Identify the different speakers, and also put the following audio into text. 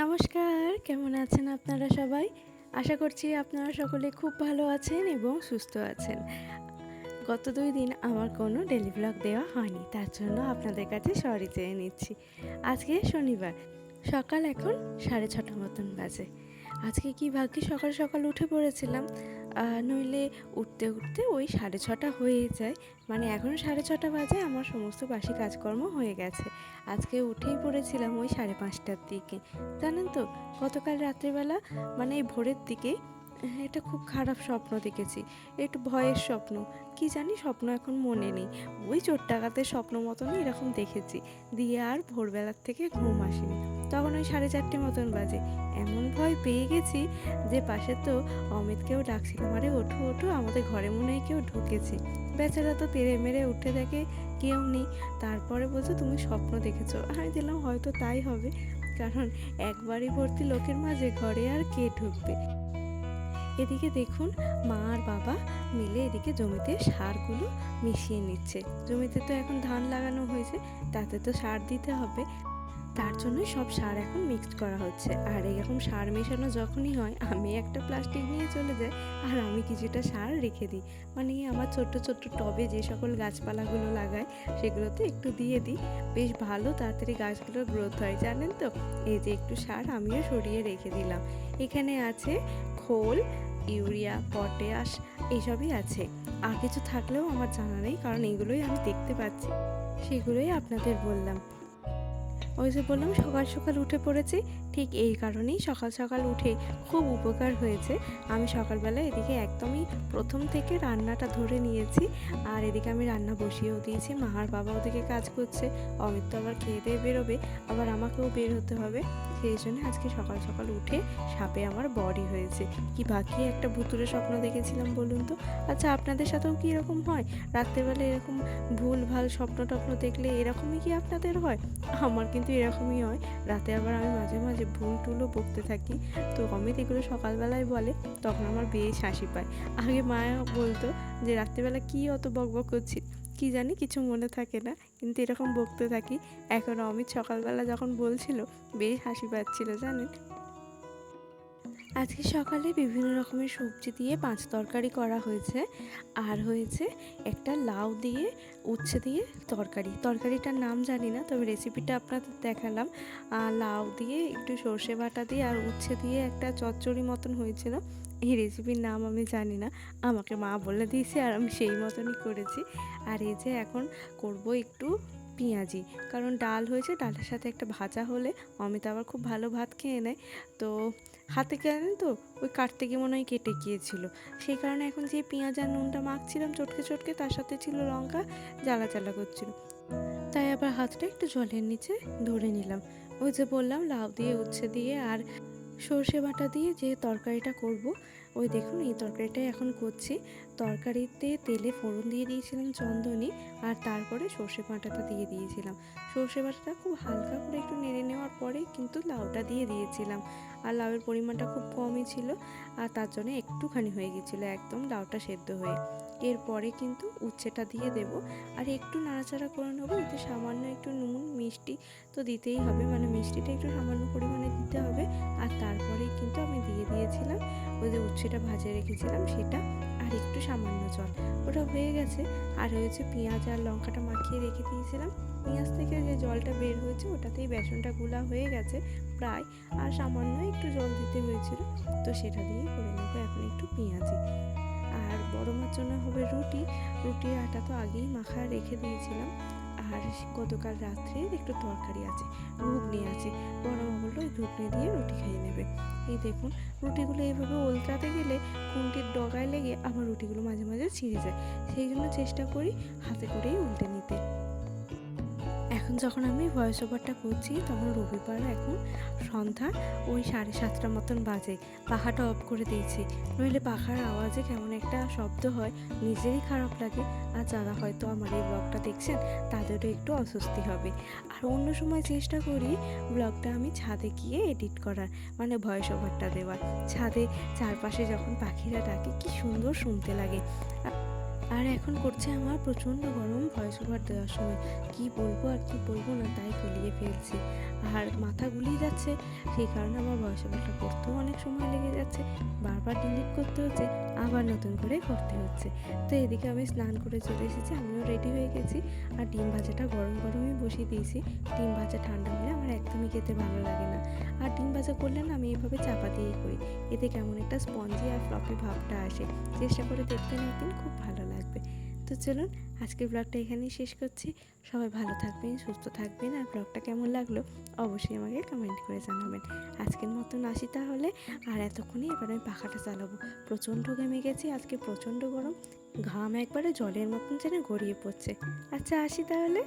Speaker 1: নমস্কার, কেমন আছেন আপনারা সবাই? আশা করছি আপনারা সকলে খুব ভালো আছেন এবং সুস্থ আছেন। গত ২ দিন আমার কোনো ডেইলি ভ্লগ দেওয়া হয়নি। তার জন্য আপনাদের কাছে সরি চেয়ে নিচ্ছি। আজকে শনিবার। সকাল এখন ৬:৩০ মতন বাজে। আজকে কি ভাগ্যে সকাল সকাল উঠে পড়েছিলাম। নইলে উঠতে উঠতে ওই ৬:৩০ হয়েই যায়। মানে এখন ৬:৩০ বাজে, আমার সমস্ত বাসি কাজকর্ম হয়ে গেছে। আজকে উঠেই পড়েছিলাম ওই ৫:৩০টার দিকে। জানেন তো, গতকাল রাত্রিবেলা মানে এই ভোরের দিকে একটা খুব খারাপ স্বপ্ন দেখেছি। একটু ভয়ের স্বপ্ন। কি জানি স্বপ্ন এখন মনে নেই। ওই চোর ডাকাতের স্বপ্ন মতনই এরকম দেখেছি। দিয়ে আর ভোরবেলার থেকে ঘুম আসেনি। তখন ওই ৪:৩০ মতন বাজে। এমন ভয় পেয়ে গেছি যে পাশে তো অমিতকেও ডাকছিলাম, আরে ওঠো ওঠো, আমাদের ঘরে মনে হয় কেউ ঢুকেছে। বেচারা তো তেড়ে মেরে উঠে দেখে কেউ নেই। তারপরে বলছে তুমি স্বপ্ন দেখেছো। আমি দিলাম হয়তো তাই হবে, কারণ একবারই ভর্তি লোকের মাঝে ঘরে আর কে ঢুকবে। এদিকে দেখুন, মা আর বাবা মিলে এদিকে জমিতে সারগুলো মিশিয়ে নিচ্ছে। জমিতে তো এখন ধান লাগানো হয়েছে, তাতে তো সার দিতে হবে। তার জন্য সব সার এখন মিক্সড করা হচ্ছে। আর এরকম সার মেশানো যখনই হয়, আমি একটা প্লাস্টিক নিয়ে চলে যাই আর আমি কিছুটা সার রেখে দিই। মানে আমার ছোট্ট ছোট্ট টবে যে সকল গাছপালাগুলো লাগায় সেগুলোতে একটু দিয়ে দিই। বেশ ভালো তাড়াতাড়ি গাছগুলোর গ্রোথ হয়, জানেন তো। এই যে একটু সার আমিও সরিয়ে রেখে দিলাম। এখানে আছে খোল, ইউরিয়া, পটাশ, এইসবই আছে। আর কিছু থাকলেও আমার জানা নেই, কারণ এগুলোই আমি দেখতে পাচ্ছি, সেগুলোই আপনাদের বললাম। ওই যে বললাম সকাল সকাল উঠে পড়েছি, ঠিক এই কারণেই সকাল সকাল উঠে খুব উপকার হয়েছে। আমি সকালবেলা এদিকে একদমই প্রথম থেকে রান্নাটা ধরে নিয়েছি। আর এদিকে আমি রান্না বসিয়েও দিয়েছি। মা আর বাবা ওদিকে কাজ করছে। অমিত তো আবার খেয়ে দিয়ে বেরোবে, আবার আমাকেও বের হতে হবে। সেই জন্য আজকে সকাল সকাল উঠে সাপে আমার বড়ি হয়েছে। কি বাকি একটা ভুতুরে স্বপ্ন দেখেছিলাম বলুন তো। আচ্ছা, আপনাদের সাথেও কি এরকম হয়? রাত্রেবেলা এরকম ভুল ভাল স্বপ্ন টপ্ন দেখলে এরকমই কি আপনাদের হয়? আমার কিন্তু এরকমই হয়। রাতে আবার আমি মাঝে মাঝে ভুল টুলও বকতে থাকি। তো অমিত এগুলো সকালবেলায় বলে, তখন আমার বেশ হাসি পায়। আগে মায়া বলতো যে রাত্রিবেলা কী অত বকবক করছি, কি জানি কিছু মনে থাকে না, কিন্তু এরকম বকতে থাকি। এখন অমিত সকালবেলা যখন বলছিল বেশ হাসি পাচ্ছিল, জানেন। আজকে সকালে বিভিন্ন রকমের সবজি দিয়ে পাঁচ তরকারি করা হয়েছে। আর হয়েছে একটা লাউ দিয়ে উচ্ছে দিয়ে তরকারিটার নাম জানি না, তবে রেসিপিটা আপনাদের দেখালাম। লাউ দিয়ে একটু সর্ষে বাটা দিয়ে আর উচ্ছে দিয়ে একটা চচ্চড়ি মতন হয়েছিল। এই রেসিপির নাম আমি জানি না, আমাকে মা বলে দিয়েছে আর আমি সেই মতনই করেছি। আর এই যে এখন করব একটু পেঁয়াজি, কারণ ডাল হয়েছে, ডালের সাথে একটা ভাজা হলে অমিত আবার খুব ভালো ভাত খেয়ে নেয়। তো হাতে জানেন তো, ওই কাটতে গিয়ে মনে হয় কেটে গিয়েছিল। সেই কারণে এখন যে পেঁয়াজ আর নুনটা মাখছিলাম চটকে চটকে, তার সাথে ছিল লঙ্কা, জ্বালা জ্বালা করছিল। তাই আবার হাতটা একটু জলের নিচে ধরে নিলাম। ওই যে বললাম লাউ দিয়ে উচ্ছে দিয়ে আর সর্ষে বাটা দিয়ে যে তরকারিটা করব, ওই দেখুন এই তরকারিটাই এখন করছি। তরকারিতে তেলে ফোড়ন দিয়ে দিয়েছিলাম চন্দনী, আর তারপরে সর্ষে বাটাটা দিয়ে দিয়েছিলাম। সর্ষে বাটাটা খুব হালকা করে একটু নেড়ে নেওয়ার পরে কিন্তু লাউটা দিয়ে দিয়েছিলাম। আর লাউয়ের পরিমাণটা খুব কমই ছিল, আর তার জন্য একটুখানি হয়ে গেছিলো একদম লাউটা সেদ্ধ হয়ে। এরপরে কিন্তু উচ্ছেটা দিয়ে দেব, আর একটু নাড়াচাড়া করে নেবো। এতে সামান্য একটু নুন মিষ্টি তো দিতেই হবে, মানে মিষ্টিটা একটু সামান্য পরিমাণে দিতে হবে। আর তারপরেই কিন্তু আমি দিয়ে দিয়েছিলাম ওই যে উচ্ছেটা ভাজে রেখেছিলাম সেটা, আর একটু সামান্য জল। ওটা হয়ে গেছে। আর হয়েছে পেঁয়াজ আর লঙ্কাটা মাখিয়ে রেখে দিয়েছিলাম। পেঁয়াজ থেকে যে জলটা বের হয়েছে ওটাতেই বেসনটা গুলা হয়ে গেছে প্রায়, আর সামান্য একটু জল দিতে হয়েছিল। তো সেটা দিয়েই করে নেবো এখন একটু পেঁয়াজি। আর বড় মার জন্য হবে রুটির আটা তো আগেই মাখা রেখে দিয়েছিলাম। আর গতকাল রাত্রে একটু তরকারি আছে, ঘুগনি আছে। বড় মা বললো ওই ঘুগনি দিয়ে রুটি খাইয়ে নেবে। এই দেখুন, রুটিগুলো এইভাবে উল্টাতে গেলে খুন্তির ডগায় লেগে আমার রুটিগুলো মাঝে মাঝে ছিঁড়ে যায়। সেই জন্য চেষ্টা করি হাতে করেই উল্টে নিতে। এখন যখন আমি ভয়েস ওভারটা করছি তখন রবিবার, এখন সন্ধ্যা ওই 7:30 মতন বাজে। পাখাটা অফ করে দিয়েছি, নইলে পাখার আওয়াজে কেমন একটা শব্দ হয়, নিজেরই খারাপ লাগে। আর যারা হয়তো আমার এই ব্লগটা দেখছেন তাদেরও একটু অস্বস্তি হবে। আর অন্য সময় চেষ্টা করি ব্লগটা আমি ছাদে গিয়ে এডিট করার, মানে ভয়েস ওভারটা দেওয়ার। ছাদে চারপাশে যখন পাখিরা ডাকে কি সুন্দর শুনতে লাগে। আর এখন করছে আমার প্রচণ্ড গরম ভয়েস ওভার দেওয়ার সময়। কি বলবো আর কি বলবো না তাই গুলিয়ে ফেলছি। আর মাথা গুলিয়ে যাচ্ছে, সেই কারণে আমার ভয়েস ওভারটা করতেও অনেক সময় লেগে যাচ্ছে। বারবার ডিলিট করতে হচ্ছে, আবার নতুন করে করতে হচ্ছে। তো এদিকে আমি স্নান করে চলে এসেছি, আমিও রেডি হয়ে গেছি। আর ডিম ভাজাটা গরম গরমই বসিয়ে দিয়েছি। ডিম ভাজা ঠান্ডা হলে আমার একদমই খেতে ভালো লাগে না। আর ডিম ভাজা করলে না আমি এভাবে চাপা দিয়েই করি, এতে কেমন একটা স্পঞ্জি আর ফ্লপি ভাবটা আসে। চেষ্টা করে দেখবেন একদিন, খুব ভালো লাগবে। তো চলুন আজকের ব্লগটা এখানেই শেষ করছি। সবাই ভালো থাকবেন, সুস্থ থাকবেন। আর ব্লগটা কেমন লাগলো অবশ্যই আমাকে কমেন্ট করে জানাবেন। আজকের মতন আসি তাহলে। আর এতক্ষণে এবার আমি পাখাটা চালাবো, প্রচণ্ড ঘেমে গেছি, আজকে প্রচণ্ড গরম, ঘাম একবারে জলের মতন যেন গড়িয়ে পড়ছে। আচ্ছা আসি তাহলে।